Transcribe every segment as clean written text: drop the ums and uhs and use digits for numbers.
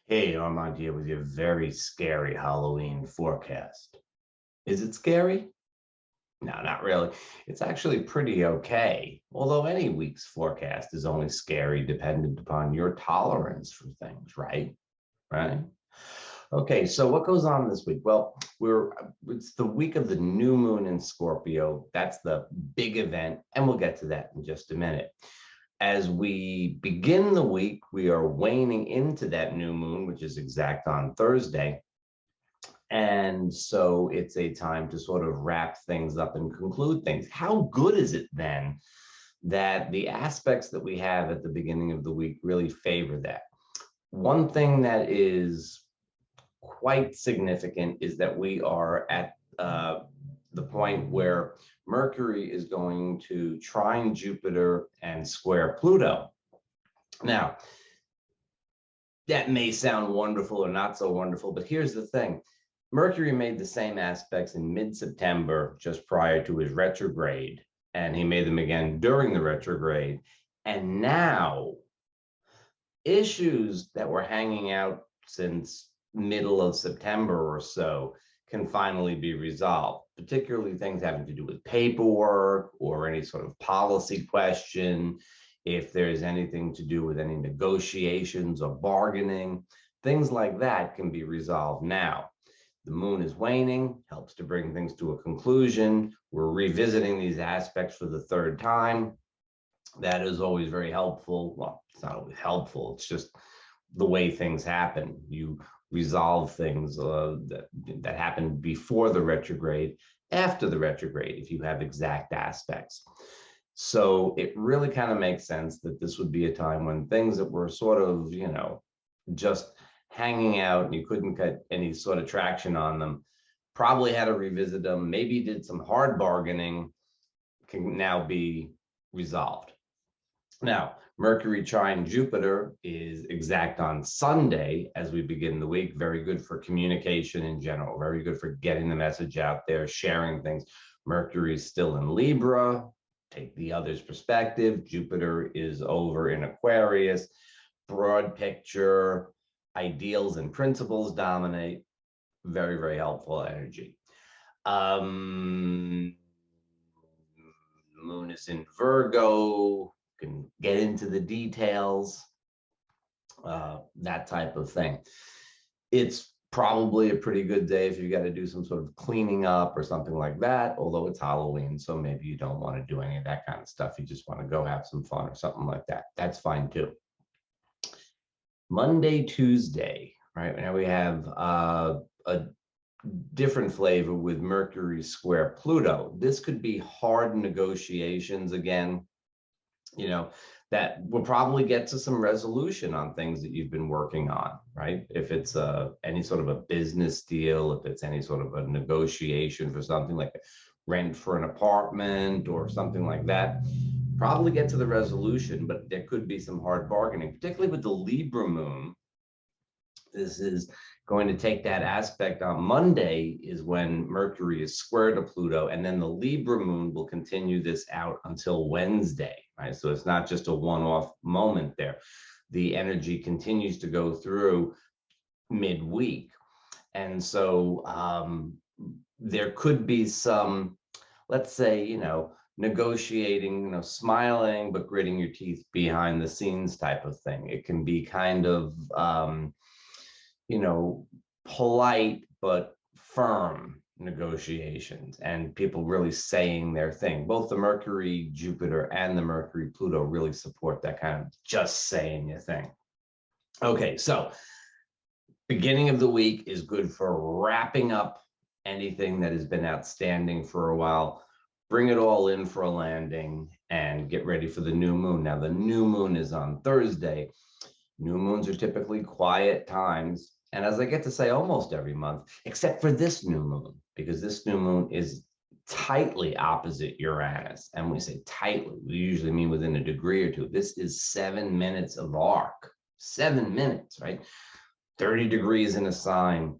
Hey, Armand here with your very scary Halloween forecast. Is it scary? No, not really. It's actually pretty okay. Although any week's forecast is only scary dependent upon your tolerance for things, right? Right? Okay, so what goes on this week? Well, it's the week of the new moon in Scorpio. That's the big event, and we'll get to that in just a minute. As we begin the week, we are waning into that new moon, which is exact on Thursday. And so it's a time to sort of wrap things up and conclude things. How good is it then that the aspects that we have at the beginning of the week really favor that? One thing that is quite significant is that we are at the point where Mercury is going to trine Jupiter and square Pluto. Now, that may sound wonderful or not so wonderful, but here's the thing. Mercury made the same aspects in mid-September, just prior to his retrograde, and he made them again during the retrograde. And now, issues that were hanging out since middle of September or so can finally be resolved, particularly things having to do with paperwork or any sort of policy question. If there's anything to do with any negotiations or bargaining, things like that can be resolved now. The moon is waning, helps to bring things to a conclusion. We're revisiting these aspects for the third time. That is always very helpful. Well, it's not always helpful. It's just the way things happen. You resolve things that happened before the retrograde, after the retrograde, if you have exact aspects. So it really kind of makes sense that this would be a time when things that were sort of, just hanging out and you couldn't get any sort of traction on them, probably had to revisit them, maybe did some hard bargaining, can now be resolved. Now, Mercury trine Jupiter is exact on Sunday as we begin the week. Very good for communication in general, very good for getting the message out there, sharing things. Mercury is still in Libra, take the other's perspective. Jupiter is over in Aquarius, broad picture, ideals and principles dominate. Very, very helpful energy. Moon is in Virgo, can get into the details, that type of thing. It's probably a pretty good day if you got to do some sort of cleaning up or something like that, although it's Halloween, so maybe you don't want to do any of that kind of stuff. You just want to go have some fun or something like that. That's fine too. Monday, Tuesday, right? Now we have a different flavor with Mercury square Pluto. This could be hard negotiations again, that will probably get to some resolution on things that you've been working on, right? If it's any sort of a business deal, if it's any sort of a negotiation for something like rent for an apartment or something like that, probably get to the resolution, but there could be some hard bargaining, particularly with the Libra moon. This is going to take that aspect on Monday is when Mercury is square to Pluto, and then the Libra moon will continue this out until Wednesday, right? So it's not just a one-off moment there. The energy continues to go through midweek. And so there could be some, let's say, negotiating, smiling, but gritting your teeth behind the scenes type of thing. It can be kind of, polite but firm negotiations and people really saying their thing. Both the Mercury Jupiter and the Mercury Pluto really support that kind of just saying your thing. Okay, so beginning of the week is good for wrapping up anything that has been outstanding for a while. Bring it all in for a landing and get ready for the new moon. Now, the new moon is on Thursday. New moons are typically quiet times. And as I get to say almost every month, except for this new moon, because this new moon is tightly opposite Uranus. And when we say tightly, we usually mean within a degree or two. This is 7 minutes of arc, 7 minutes, right? 30 degrees in a sign,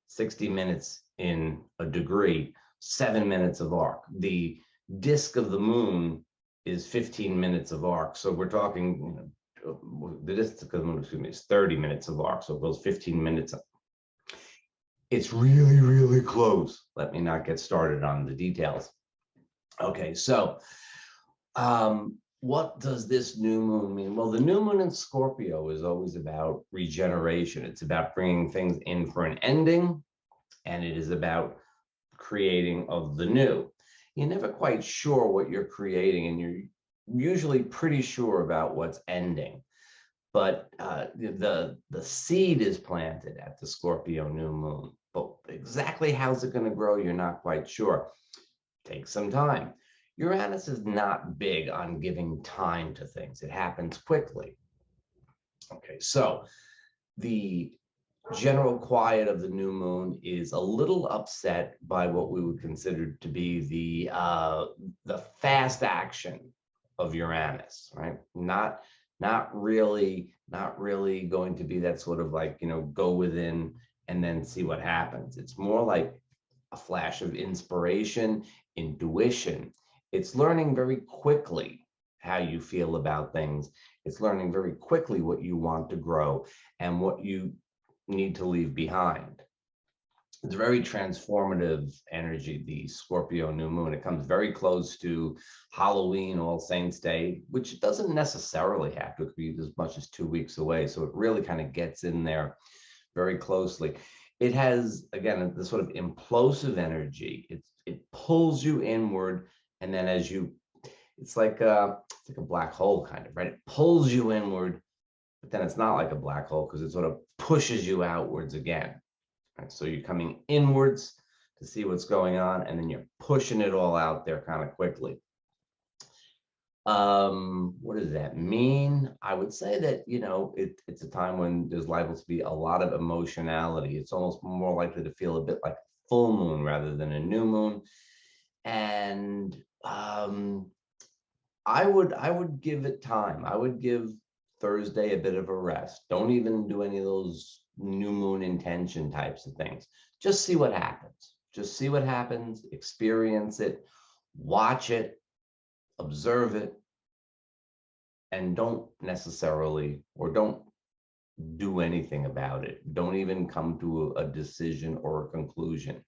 60 minutes in a degree, 7 minutes of arc. The disk of the moon is 15 minutes of arc. So we're talking, the distance of the moon, excuse me, is 30 minutes of arc. So it goes 15 minutes. It's really, really close. Let me not get started on the details. Okay, so what does this new moon mean? Well, the new moon in Scorpio is always about regeneration. It's about bringing things in for an ending, and it is about creating of the new. You're never quite sure what you're creating, and you're usually pretty sure about what's ending. But the seed is planted at the Scorpio new moon. But exactly how's it going to grow, you're not quite sure. Take some time. Uranus is not big on giving time to things. It happens quickly. Okay, so the general quiet of the new moon is a little upset by what we would consider to be the fast action of Uranus, right? Not really going to be that sort of like, go within and then see what happens. It's more like a flash of inspiration, intuition. It's learning very quickly how you feel about things. It's learning very quickly what you want to grow and what you need to leave behind. It's very transformative energy, the Scorpio new moon. It comes very close to Halloween, All Saints Day, which doesn't necessarily have to be as much as 2 weeks away. So it really kind of gets in there very closely. It has, again, this sort of implosive energy. It pulls you inward, and then it's like a black hole kind of, right? It pulls you inward, but then it's not like a black hole because it sort of pushes you outwards again. Right? So you're coming inwards to see what's going on, and then you're pushing it all out there kind of quickly. What does that mean? I would say that, it's a time when there's liable to be a lot of emotionality. It's almost more likely to feel a bit like full moon rather than a new moon. And I would give it time. I would give Thursday a bit of a rest. Don't even do any of those new moon intention types of things. Just see what happens. Just see what happens, experience it, watch it, observe it, and don't do anything about it. Don't even come to a decision or a conclusion.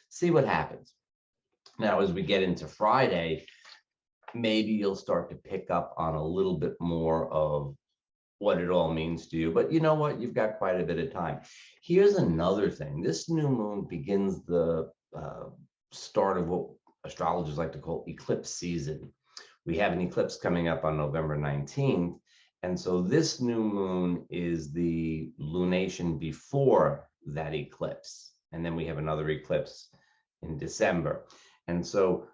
See what happens. Now, as we get into Friday, maybe you'll start to pick up on a little bit more of what it all means to you. But you know what? You've got quite a bit of time. Here's another thing. This new moon begins the start of what astrologers like to call eclipse season. We have an eclipse coming up on November 19th. And so this new moon is the lunation before that eclipse. And then we have another eclipse in December. And so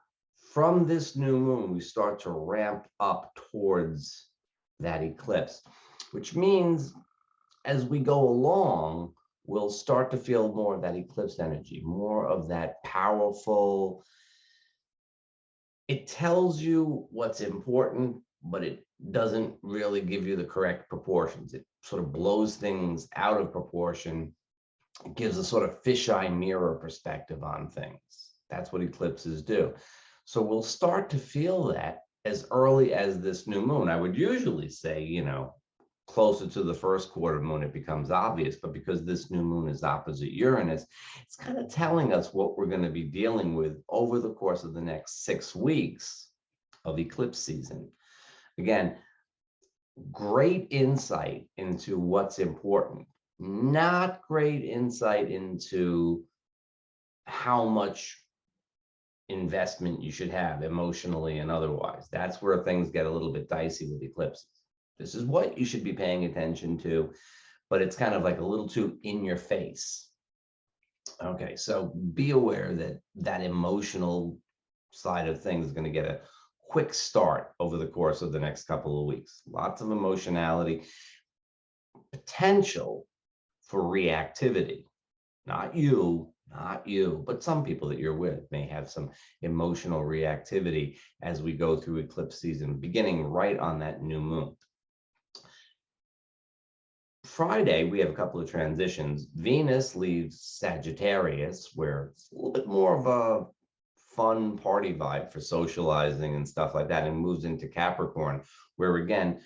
from this new moon, we start to ramp up towards that eclipse, which means as we go along, we'll start to feel more of that eclipse energy, more of that powerful. It tells you what's important, but it doesn't really give you the correct proportions. It sort of blows things out of proportion. It gives a sort of fisheye mirror perspective on things. That's what eclipses do. So we'll start to feel that as early as this new moon. I would usually say, closer to the first quarter moon, it becomes obvious. But because this new moon is opposite Uranus, it's kind of telling us what we're going to be dealing with over the course of the next 6 weeks of eclipse season. Again, great insight into what's important, not great insight into how much investment you should have emotionally and otherwise. That's where things get a little bit dicey with eclipses. This is what you should be paying attention to, but it's kind of like a little too in your face. Okay, so be aware that that emotional side of things is going to get a quick start over the course of the next couple of weeks. Lots of emotionality, potential for reactivity. Not you, but some people that you're with may have some emotional reactivity as we go through eclipse season, beginning right on that new moon. Friday, we have a couple of transitions. Venus leaves Sagittarius, where it's a little bit more of a fun party vibe for socializing and stuff like that, and moves into Capricorn, where again,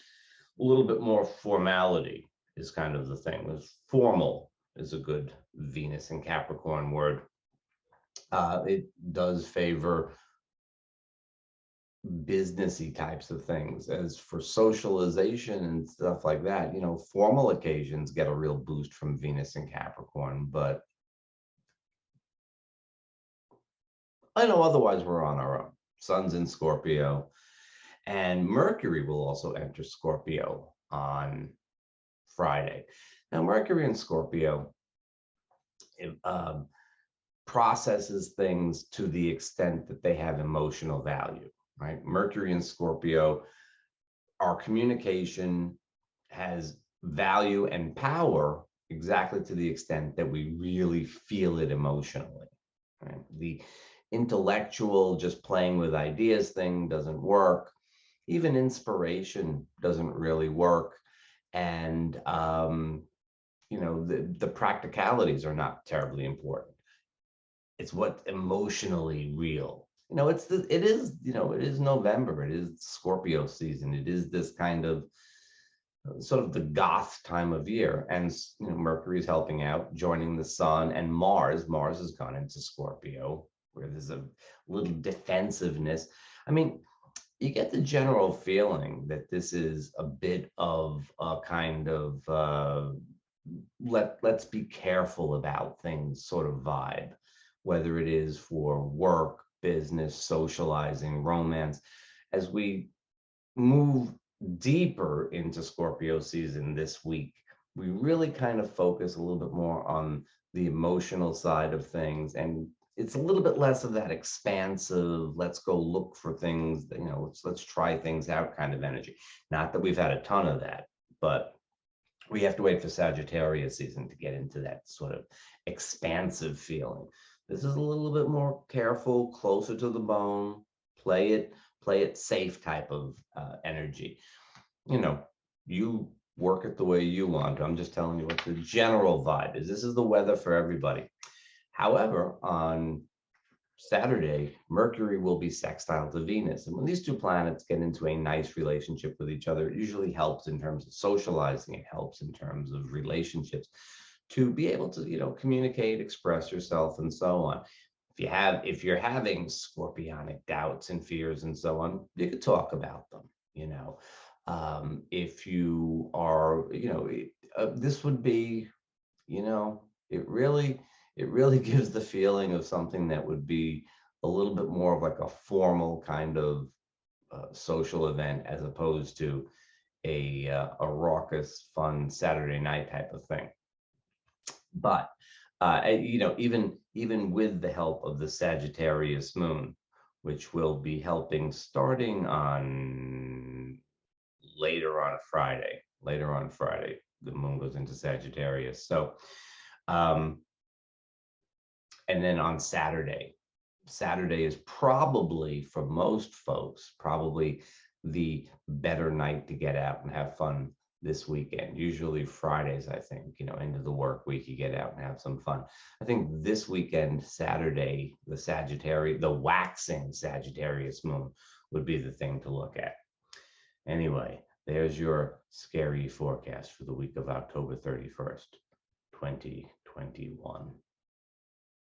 a little bit more formality is kind of the thing. Formal is a good Venus and Capricorn word. It does favor businessy types of things. As for socialization and stuff like that, formal occasions get a real boost from Venus and Capricorn, but I know otherwise we're on our own. Sun's in Scorpio, and Mercury will also enter Scorpio on Friday. Now, Mercury in Scorpio processes things to the extent that they have emotional value, right? Mercury in Scorpio, our communication has value and power exactly to the extent that we really feel it emotionally, right? The intellectual, just playing with ideas thing doesn't work. Even inspiration doesn't really work. And, the practicalities are not terribly important. It's what's emotionally real. It is November. It is Scorpio season. It is this kind of sort of the goth time of year. And, Mercury is helping out, joining the sun and Mars. Mars has gone into Scorpio, where there's a little defensiveness. I mean, you get the general feeling that this is a bit of a kind of let's be careful about things sort of vibe, whether it is for work, business, socializing, romance. As we move deeper into Scorpio season this week, we really kind of focus a little bit more on the emotional side of things, and it's a little bit less of that expansive, let's go look for things, let's try things out kind of energy. Not that we've had a ton of that, but we have to wait for Sagittarius season to get into that sort of expansive feeling. This is a little bit more careful, closer to the bone, play it safe type of energy. You work it the way you want to. I'm just telling you what the general vibe is. This is the weather for everybody. However, on Saturday, Mercury will be sextile to Venus. And when these two planets get into a nice relationship with each other, it usually helps in terms of socializing. It helps in terms of relationships to be able to, communicate, express yourself, and so on. If you're having scorpionic doubts and fears and so on, you could talk about them. If you are, this would be, it really gives the feeling of something that would be a little bit more of like a formal kind of social event, as opposed to a raucous, fun Saturday night type of thing. But even with the help of the Sagittarius moon, which will be helping starting on later on Friday. Later on Friday, the moon goes into Sagittarius. So, and then on Saturday is probably, for most folks, probably the better night to get out and have fun this weekend. Usually Fridays, I think, end of the work week, you get out and have some fun. I think this weekend, Saturday, the waxing Sagittarius moon would be the thing to look at. Anyway, there's your scary forecast for the week of October 31st, 2021.